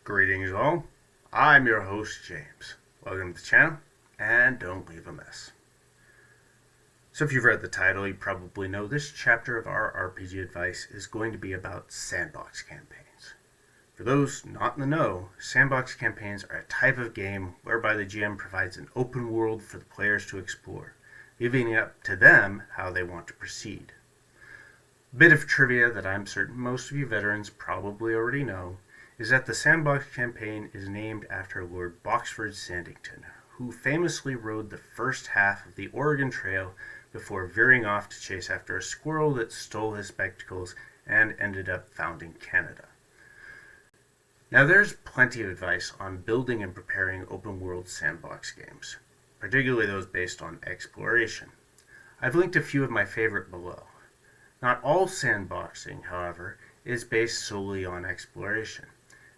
Greetings all, I'm your host James. Welcome to the channel, and don't leave a mess. So if you've read the title, you probably know this chapter of our RPG advice is going to be about sandbox campaigns. For those not in the know, sandbox campaigns are a type of game whereby the GM provides an open world for the players to explore, leaving it up to them how they want to proceed. A bit of trivia that I'm certain most of you veterans probably already know is that the Sandbox campaign is named after Lord Boxford Sandington, who famously rode the first half of the Oregon Trail before veering off to chase after a squirrel that stole his spectacles and ended up founding Canada. Now there's plenty of advice on building and preparing open-world sandbox games, particularly those based on exploration. I've linked a few of my favorite below. Not all sandboxing, however, is based solely on exploration,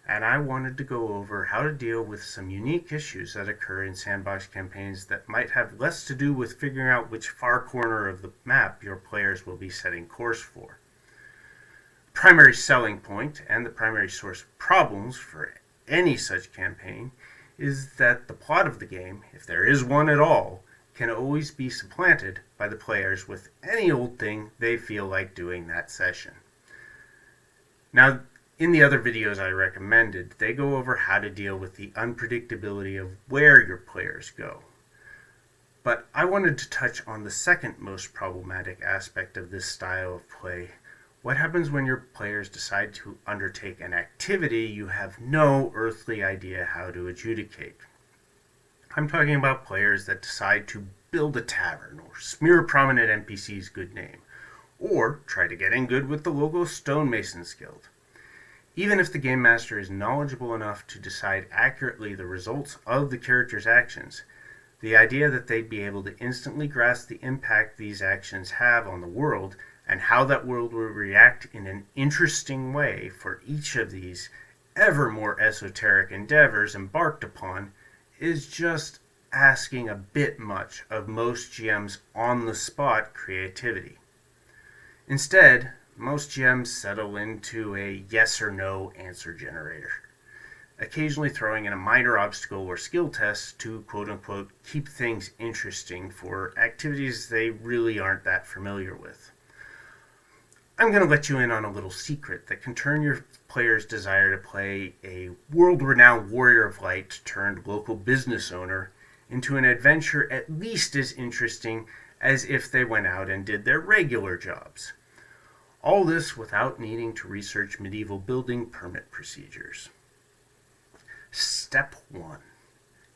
and I wanted to go over how to deal with some unique issues that occur in sandbox campaigns that might have less to do with figuring out which far corner of the map your players will be setting course for. The primary selling point and the primary source of problems for any such campaign is that the plot of the game, if there is one at all, can always be supplanted by the players with any old thing they feel like doing that session. Now, in the other videos I recommended, they go over how to deal with the unpredictability of where your players go. But I wanted to touch on the second most problematic aspect of this style of play. What happens when your players decide to undertake an activity you have no earthly idea how to adjudicate? I'm talking about players that decide to build a tavern or smear a prominent NPC's good name, or try to get in good with the local stonemasons guild. Even if the game master is knowledgeable enough to decide accurately the results of the character's actions, the idea that they'd be able to instantly grasp the impact these actions have on the world and how that world will react in an interesting way for each of these ever more esoteric endeavors embarked upon is just asking a bit much of most GM's on-the-spot creativity. Instead, most GMs settle into a yes or no answer generator, occasionally throwing in a minor obstacle or skill test to quote-unquote keep things interesting for activities they really aren't that familiar with. I'm going to let you in on a little secret that can turn your player's desire to play a world-renowned warrior of light turned local business owner into an adventure at least as interesting as if they went out and did their regular jobs. All this without needing to research medieval building permit procedures. Step 1.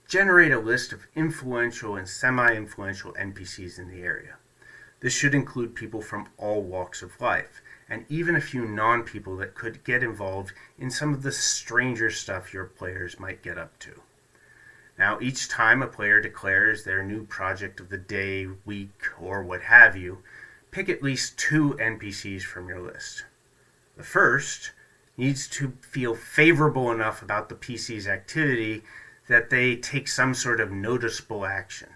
Generate a list of influential and semi-influential NPCs in the area. This should include people from all walks of life, and even a few non-people that could get involved in some of the stranger stuff your players might get up to. Now, each time a player declares their new project of the day, week, or what have you, pick at least 2 NPCs from your list. The first needs to feel favorable enough about the PC's activity that they take some sort of noticeable action.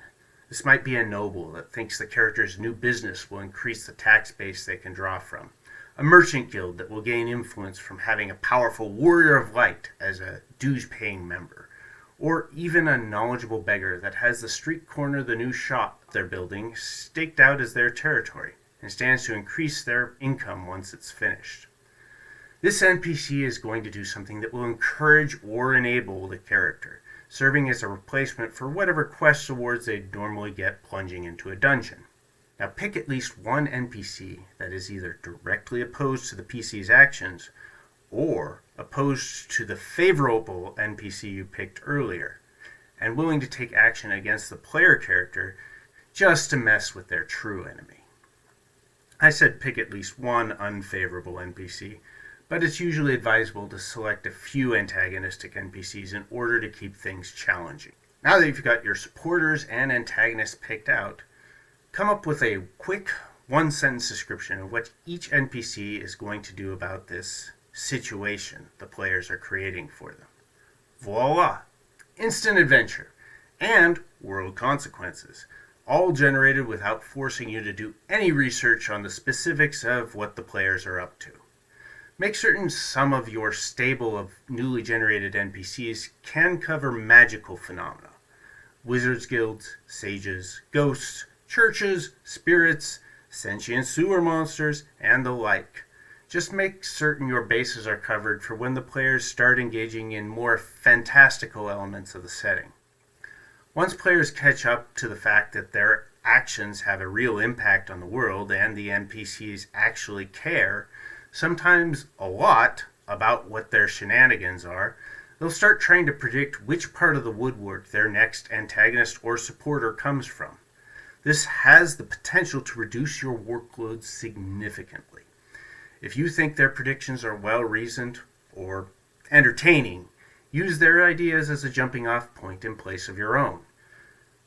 This might be a noble that thinks the character's new business will increase the tax base they can draw from, a merchant guild that will gain influence from having a powerful warrior of light as a dues-paying member, or even a knowledgeable beggar that has the street corner of the new shop they're building staked out as their territory and stands to increase their income once it's finished. This NPC is going to do something that will encourage or enable the character, serving as a replacement for whatever quest awards they'd normally get plunging into a dungeon. Now pick at least one NPC that is either directly opposed to the PC's actions or opposed to the favorable NPC you picked earlier, and willing to take action against the player character just to mess with their true enemy. I said pick at least one unfavorable NPC, but it's usually advisable to select a few antagonistic NPCs in order to keep things challenging. Now that you've got your supporters and antagonists picked out, come up with a quick one-sentence description of what each NPC is going to do about this situation the players are creating for them. Voila! Instant adventure and world consequences, all generated without forcing you to do any research on the specifics of what the players are up to. Make certain some of your stable of newly generated NPCs can cover magical phenomena. Wizards guilds, sages, ghosts, churches, spirits, sentient sewer monsters, and the like. Just make certain your bases are covered for when the players start engaging in more fantastical elements of the setting. Once players catch up to the fact that their actions have a real impact on the world and the NPCs actually care, sometimes a lot, about what their shenanigans are, they'll start trying to predict which part of the woodwork their next antagonist or supporter comes from. This has the potential to reduce your workload significantly. If you think their predictions are well-reasoned or entertaining, use their ideas as a jumping-off point in place of your own.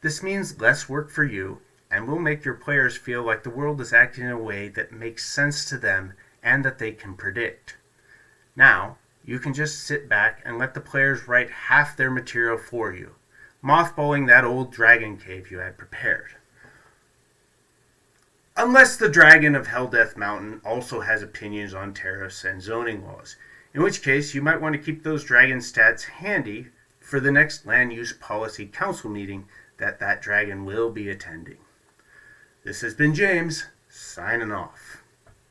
This means less work for you and will make your players feel like the world is acting in a way that makes sense to them and that they can predict. Now, you can just sit back and let the players write half their material for you, mothballing that old dragon cave you had prepared. Unless the dragon of Helldeath Mountain also has opinions on tariffs and zoning laws, in which case you might want to keep those dragon stats handy for the next Land Use Policy Council meeting that dragon will be attending. This has been James, signing off.